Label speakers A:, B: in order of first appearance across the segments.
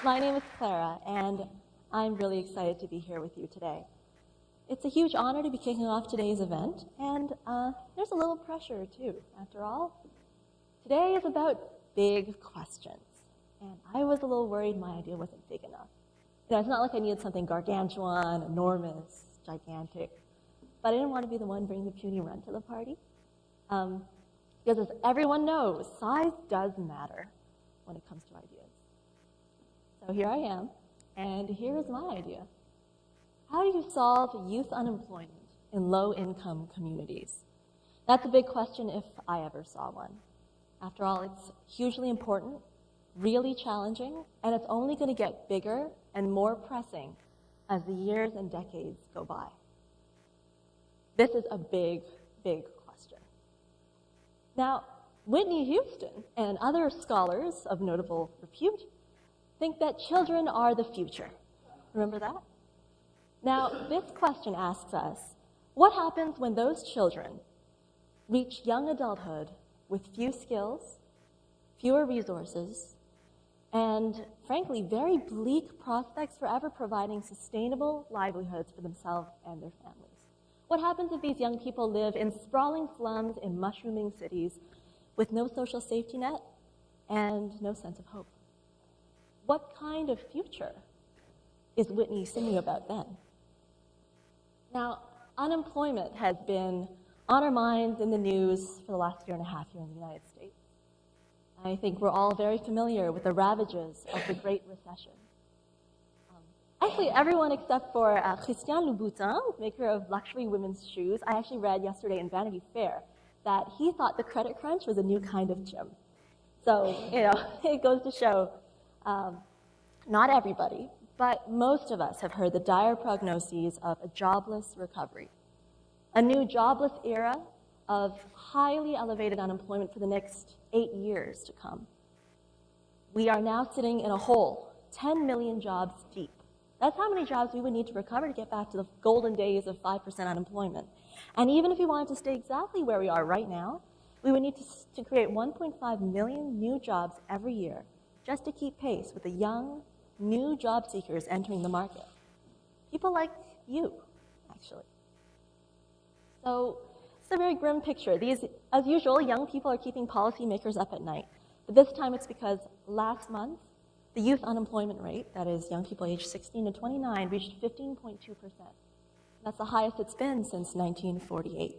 A: My name is Clara, and I'm really excited to be here with you today. It's a huge honor to be kicking off today's event, and there's a little pressure, too. After all, today is about big questions, and I was a little worried my idea wasn't big enough. You know, it's not like I needed something gargantuan, enormous, gigantic, but I didn't want to be the one bringing the puny runt to the party. Because as everyone knows, size does matter when it comes to ideas. So here I am, and here is my idea. How do you solve youth unemployment in low-income communities? That's a big question if I ever saw one. After all, it's hugely important, really challenging, and it's only going to get bigger and more pressing as the years and decades go by. This is a big, big question. Now, Whitney Houston and other scholars of notable repute think that children are the future. Remember that? Now, this question asks us, what happens when those children reach young adulthood with few skills, fewer resources, and, frankly, very bleak prospects for ever providing sustainable livelihoods for themselves and their families? What happens if these young people live in sprawling slums in mushrooming cities with no social safety net and no sense of hope? What kind of future is Whitney singing about then? Now, unemployment has been on our minds in the news for the last year and a half here in the United States. I think we're all very familiar with the ravages of the Great Recession. Actually, everyone except for Christian Louboutin, maker of luxury women's shoes, I actually read yesterday in Vanity Fair that he thought the credit crunch was a new kind of gym. So, you know, it goes to show not everybody, but most of us have heard the dire prognoses of a jobless recovery, a new jobless era of highly elevated unemployment for the next 8 years to come. We are now sitting in a hole, 10 million jobs deep. That's how many jobs we would need to recover to get back to the golden days of 5% unemployment. And even if we wanted to stay exactly where we are right now, we would need to create 1.5 million new jobs every year just to keep pace with the young, new job seekers entering the market. People like you, actually. So it's a very grim picture. These, as usual, young people are keeping policymakers up at night. But this time it's because last month, the youth unemployment rate, that is young people aged 16 to 29, reached 15.2%. That's the highest it's been since 1948.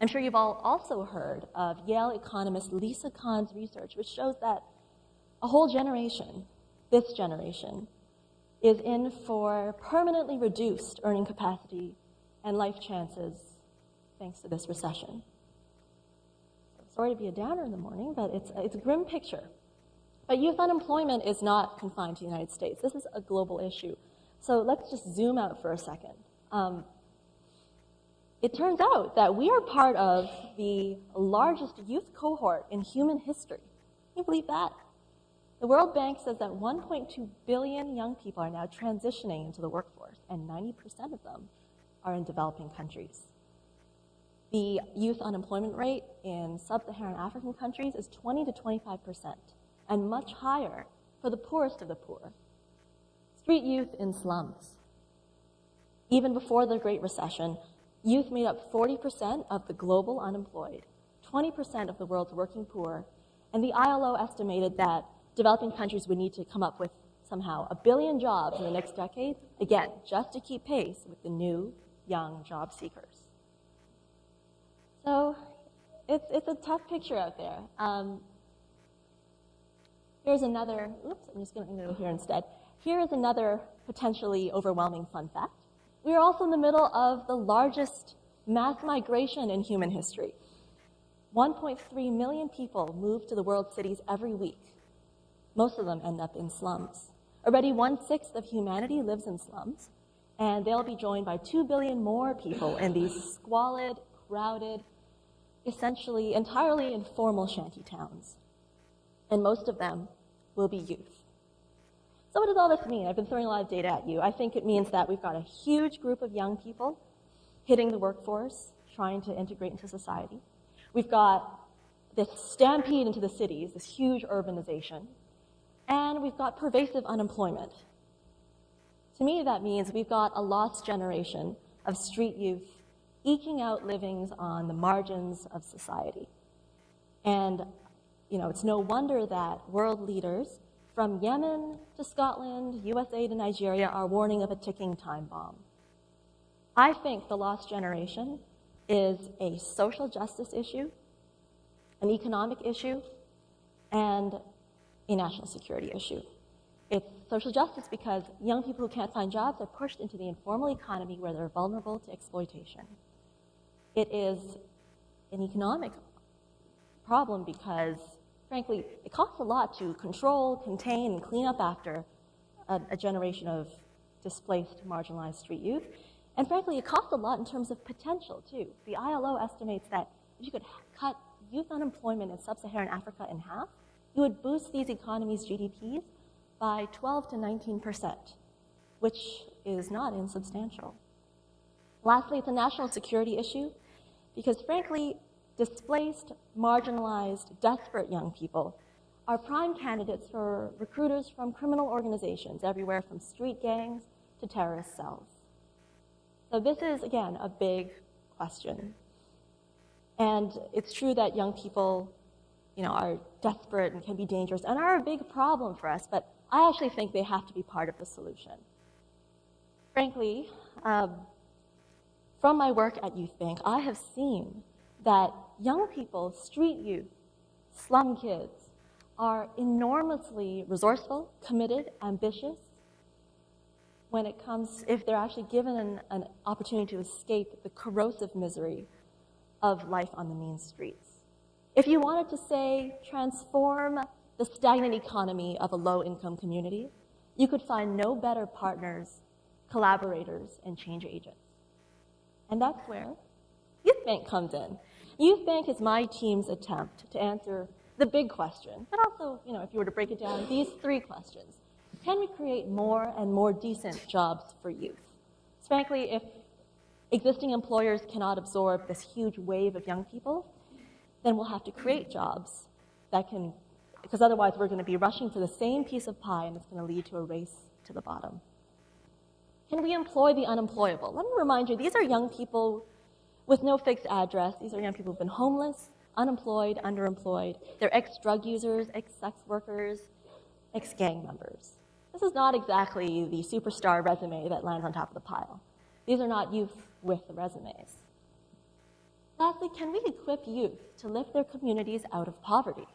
A: I'm sure you've all also heard of Yale economist Lisa Kahn's research, which shows that a whole generation, this generation, is in for permanently reduced earning capacity and life chances thanks to this recession. Sorry to be a downer in the morning, but it's a grim picture. But youth unemployment is not confined to the United States. This is a global issue. So let's just zoom out for a second. It turns out that we are part of the largest youth cohort in human history. Can you believe that? The World Bank says that 1.2 billion young people are now transitioning into the workforce, and 90% of them are in developing countries. The youth unemployment rate in sub-Saharan African countries is 20 to 25%, and much higher for the poorest of the poor. Street youth in slums. Even before the Great Recession, youth made up 40% of the global unemployed, 20% of the world's working poor, and the ILO estimated that developing countries would need to come up with somehow 1 billion jobs in the next decade, again, just to keep pace with the new, young job seekers. So it's a tough picture out there. Here's another, oops, I'm just going to go here instead. Here is another potentially overwhelming fun fact. We are also in the middle of the largest mass migration in human history. 1.3 million people move to the world's cities every week. Most of them end up in slums. Already 1/6 of humanity lives in slums, and they'll be joined by 2 billion more people in these squalid, crowded, essentially entirely informal shanty towns. And most of them will be youth. So what does all this mean? I've been throwing a lot of data at you. I think it means that we've got a huge group of young people hitting the workforce, trying to integrate into society. We've got this stampede into the cities, this huge urbanization. And we've got pervasive unemployment. To me, that means we've got a lost generation of street youth eking out livings on the margins of society. And it's no wonder that world leaders from Yemen to Scotland, USA to Nigeria are warning of a ticking time bomb. I think the lost generation is a social justice issue, an economic issue, and a national security issue. It's social justice because young people who can't find jobs are pushed into the informal economy where they're vulnerable to exploitation. It is an economic problem because, frankly, it costs a lot to control, contain, and clean up after a generation of displaced, marginalized street youth. And frankly, it costs a lot in terms of potential, too. The ILO estimates that if you could cut youth unemployment in sub-Saharan Africa in half, you would boost these economies' GDPs by 12 to 19%, which is not insubstantial. Lastly, it's a national security issue because, frankly, displaced, marginalized, desperate young people are prime candidates for recruiters from criminal organizations, everywhere from street gangs to terrorist cells. So this is, again, a big question. And it's true that young people, are desperate and can be dangerous and are a big problem for us, but I actually think they have to be part of the solution. Frankly, from my work at Youth Bank, I have seen that young people, street youth, slum kids, are enormously resourceful, committed, ambitious, when it comes, if they're actually given an opportunity to escape the corrosive misery of life on the mean streets. If you wanted to, say, transform the stagnant economy of a low-income community, you could find no better partners, collaborators, and change agents. And that's where Youth Bank comes in. Youth Bank is my team's attempt to answer the big question, but also, if you were to break it down, these three questions. Can we create more and more decent jobs for youth? So frankly, if existing employers cannot absorb this huge wave of young people, then we'll have to create jobs that can, because otherwise we're going to be rushing for the same piece of pie and it's going to lead to a race to the bottom. Can we employ the unemployable? Let me remind you, these are young people with no fixed address. These are young people who've been homeless, unemployed, underemployed. They're ex-drug users, ex-sex workers, ex-gang members. This is not exactly the superstar resume that lands on top of the pile. These are not youth with resumes. Lastly, can we equip youth to lift their communities out of poverty?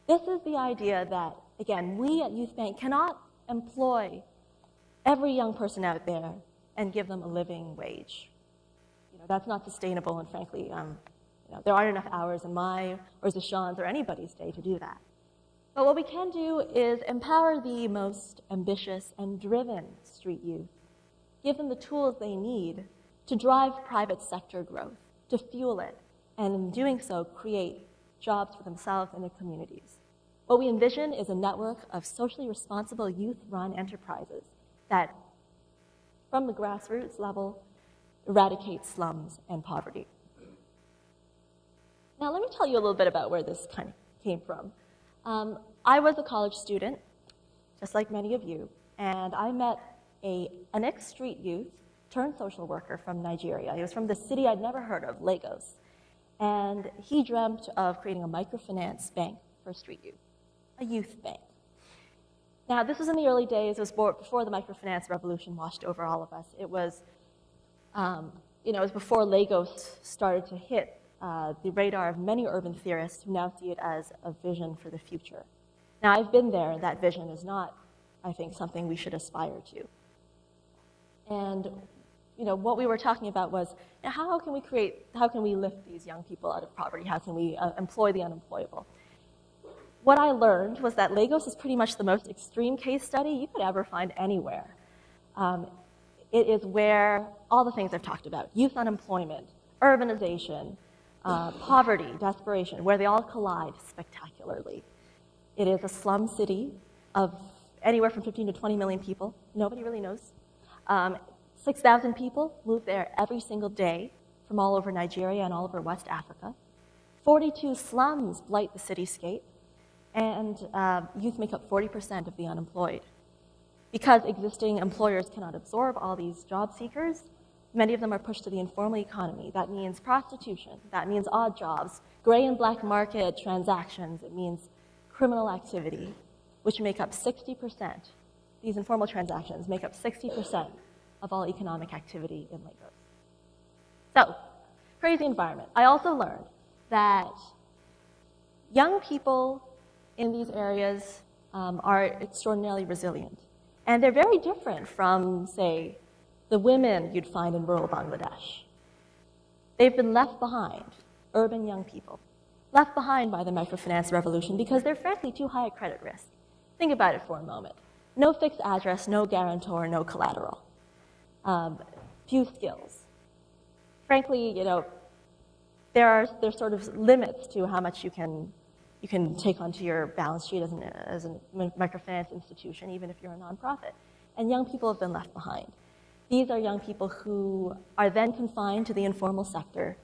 A: This is the idea that, again, we at Youth Bank cannot employ every young person out there and give them a living wage. That's not sustainable, and frankly, there aren't enough hours in my or Zishan's or anybody's day to do that. But what we can do is empower the most ambitious and driven street youth, give them the tools they need to drive private sector growth, to fuel it, and in doing so, create jobs for themselves and their communities. What we envision is a network of socially responsible youth-run enterprises that, from the grassroots level, eradicate slums and poverty. Now, let me tell you a little bit about where this kind of came from. I was a college student, just like many of you, and I met an ex-street youth turned social worker from Nigeria. He was from the city I'd never heard of, Lagos. And he dreamt of creating a microfinance bank for street youth, a youth bank. Now, this was in the early days. It was before the microfinance revolution washed over all of us. It was, it was before Lagos started to hit the radar of many urban theorists who now see it as a vision for the future. Now, I've been there. That vision is not, I think, something we should aspire to. And what we were talking about was, how can we lift these young people out of poverty? How can we employ the unemployable? What I learned was that Lagos is pretty much the most extreme case study you could ever find anywhere. It is where all the things I've talked about, youth unemployment, urbanization, poverty, desperation, where they all collide spectacularly. It is a slum city of anywhere from 15 to 20 million people. Nobody really knows. 6,000 people move there every single day from all over Nigeria and all over West Africa. 42 slums blight the cityscape. And youth make up 40% of the unemployed. Because existing employers cannot absorb all these job seekers, many of them are pushed to the informal economy. That means prostitution, that means odd jobs, gray and black market transactions, it means criminal activity, which make up 60%. These informal transactions make up 60% of all economic activity in Lagos. So, crazy environment. I also learned that young people in these areas are extraordinarily resilient. And they're very different from, say, the women you'd find in rural Bangladesh. They've been left behind, urban young people, left behind by the microfinance revolution because they're frankly too high a credit risk. Think about it for a moment. No fixed address, no guarantor, no collateral. Few skills. Frankly, you know, there's sort of limits to how much you can take onto your balance sheet as a microfinance institution, even if you're a nonprofit. And young people have been left behind. These are young people who are then confined to the informal sector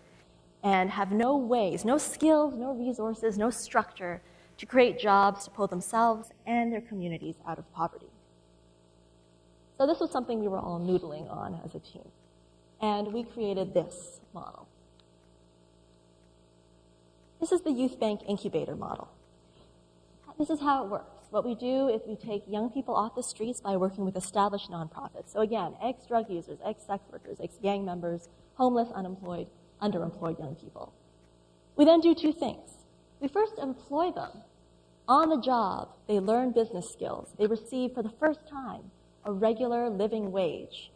A: and have no ways, no skills, no resources, no structure to create jobs to pull themselves and their communities out of poverty. So this was something we were all noodling on as a team. And we created this model. This is the Youth Bank incubator model. This is how it works. What we do is we take young people off the streets by working with established nonprofits. So again, ex-drug users, ex-sex workers, ex-gang members, homeless, unemployed, underemployed young people. We then do two things. We first employ them. On the job, they learn business skills. They receive, for the first time, a regular living wage.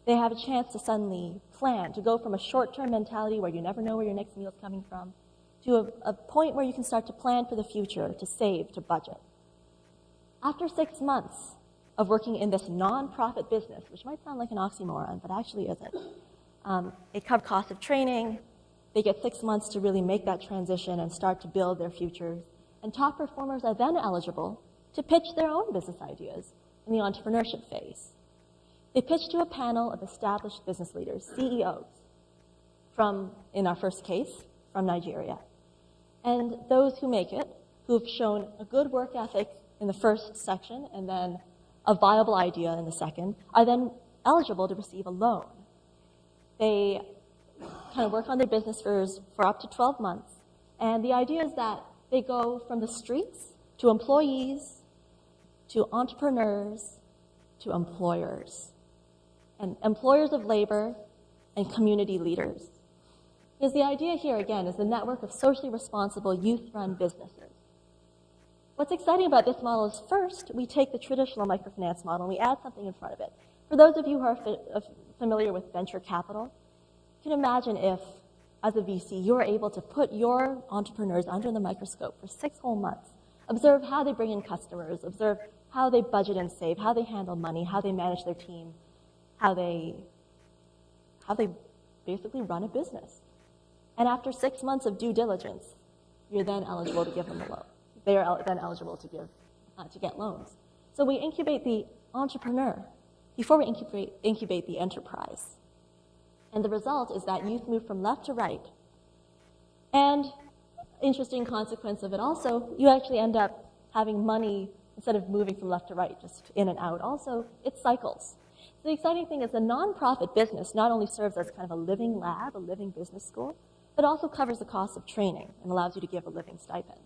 A: They have a chance to suddenly plan, to go from a short-term mentality where you never know where your next meal is coming from, to a point where you can start to plan for the future, to save, to budget. After 6 months of working in this non-profit business, which might sound like an oxymoron, but actually isn't, it covered cost of training. They get 6 months to really make that transition and start to build their futures. And top performers are then eligible to pitch their own business ideas in the entrepreneurship phase. They pitch to a panel of established business leaders, CEOs, from, in our first case, from Nigeria. And those who make it, who've shown a good work ethic in the first section and then a viable idea in the second, are then eligible to receive a loan. They kind of work on their business for up to 12 months. And the idea is that they go from the streets to employees, to entrepreneurs, to employers, and employers of labor and community leaders. Because the idea here, again, is the network of socially responsible youth-run businesses. What's exciting about this model is, first, we take the traditional microfinance model and we add something in front of it. For those of you who are familiar with venture capital, you can imagine if, as a VC, you're able to put your entrepreneurs under the microscope for 6 whole months, observe how they bring in customers, observe how they budget and save, how they handle money, how they manage their team, how they basically run a business. And after 6 months of due diligence, you're then eligible to give them a loan. They are then eligible to get loans. So we incubate the entrepreneur before we incubate the enterprise. And the result is that youth move from left to right. And interesting consequence of it also, you actually end up having money instead of moving from left to right, just in and out. Also, it cycles. So the exciting thing is the nonprofit business not only serves as kind of a living lab, a living business school, but also covers the cost of training and allows you to give a living stipend.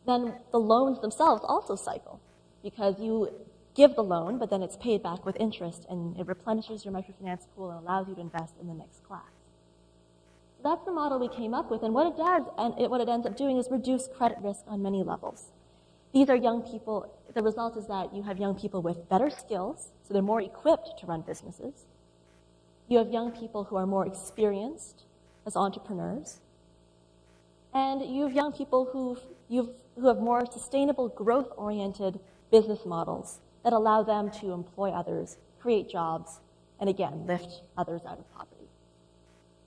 A: Then the loans themselves also cycle because you give the loan, but then it's paid back with interest and it replenishes your microfinance pool and allows you to invest in the next class. So that's the model we came up with, and what it does, and what it ends up doing is reduce credit risk on many levels. These are young people. The result is that you have young people with better skills, so they're more equipped to run businesses. You have young people who are more experienced as entrepreneurs. And you have young people who have more sustainable, growth-oriented business models that allow them to employ others, create jobs, and again, lift others out of poverty.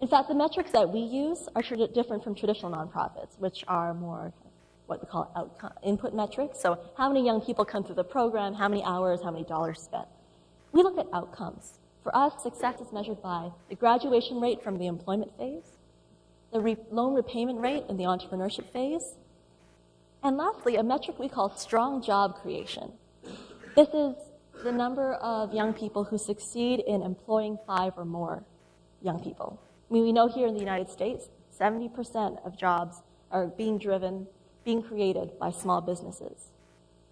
A: In fact, the metrics that we use are different from traditional nonprofits, which are more what we call input metrics. So how many young people come through the program, how many hours, how many dollars spent. We look at outcomes. For us, success is measured by the graduation rate from the employment phase, the loan repayment rate in the entrepreneurship phase, And lastly, a metric we call strong job creation. This is the number of young people who succeed in employing 5 or more young people. I mean, we know here in the United States, 70% of jobs are being created by small businesses.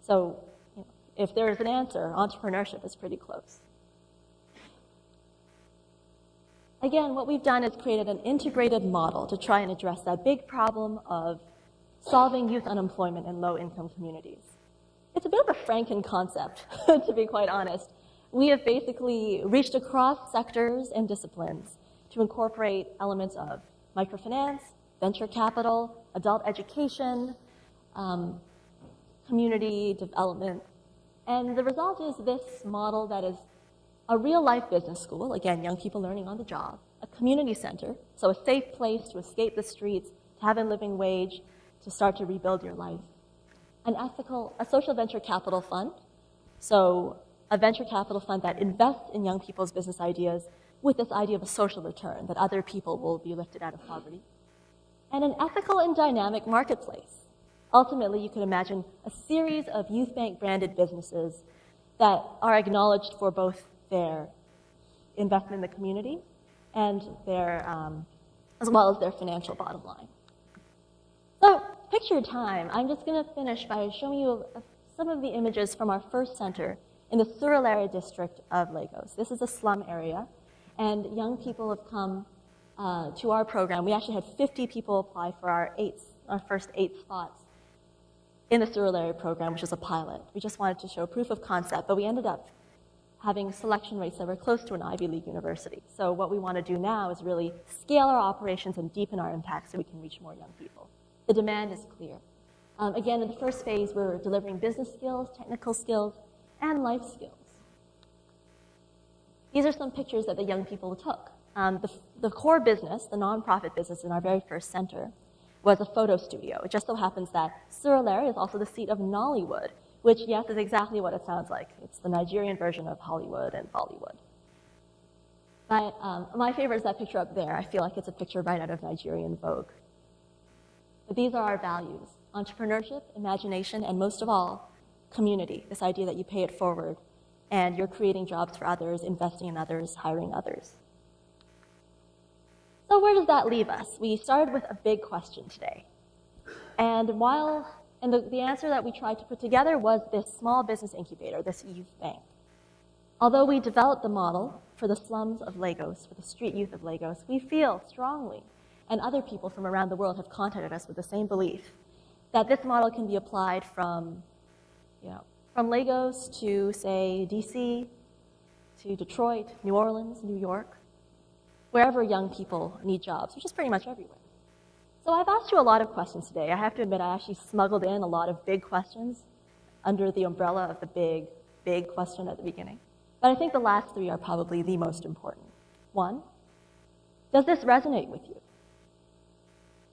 A: So if there is an answer, entrepreneurship is pretty close. Again, what we've done is created an integrated model to try and address that big problem of solving youth unemployment in low-income communities. It's a bit of a Franken concept, to be quite honest. We have basically reached across sectors and disciplines to incorporate elements of microfinance, venture capital, adult education, community development. And the result is this model that is a real-life business school, again, young people learning on the job, a community center, so a safe place to escape the streets, to have a living wage, to start to rebuild your life. A social venture capital fund, so a venture capital fund that invests in young people's business ideas with this idea of a social return, that other people will be lifted out of poverty. And an ethical and dynamic marketplace. Ultimately, you could imagine a series of youth bank branded businesses that are acknowledged for both their investment in the community and as well as their financial bottom line. So, picture time. I'm just going to finish by showing you some of the images from our first center in the Surulere district of Lagos. This is a slum area, and young people have come to our program. We actually had 50 people apply for our first 8 spots in the Surulere program, which is a pilot. We just wanted to show proof of concept, but we ended up having selection rates that were close to an Ivy League university. So what we want to do now is really scale our operations and deepen our impact so we can reach more young people. The demand is clear. Again, in the first phase, we're delivering business skills, technical skills, and life skills. These are some pictures that the young people took. The core business, the nonprofit business in our very first center, was a photo studio. It just so happens that Surulere is also the seat of Nollywood, which, yes, is exactly what it sounds like. It's the Nigerian version of Hollywood and Bollywood. But my favorite is that picture up there. I feel like it's a picture right out of Nigerian Vogue. But these are our values: entrepreneurship, imagination, and most of all, community, this idea that you pay it forward and you're creating jobs for others, investing in others, hiring others. So where does that leave us? We started with a big question today. And the answer that we tried to put together was this small business incubator, this youth bank. Although we developed the model for the slums of Lagos, for the street youth of Lagos, we feel strongly, and other people from around the world have contacted us with the same belief, that this model can be applied from Lagos to, say, DC, to Detroit, New Orleans, New York, wherever young people need jobs, which is pretty much everywhere. So I've asked you a lot of questions today. I have to admit, I actually smuggled in a lot of big questions under the umbrella of the big question at the beginning. But I think the last 3 are probably the most important. 1, does this resonate with you?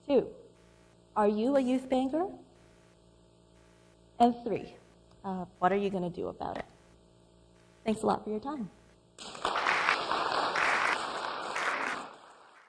A: 2, are you a youth banker? And 3, what are you going to do about it? Thanks a lot for your time.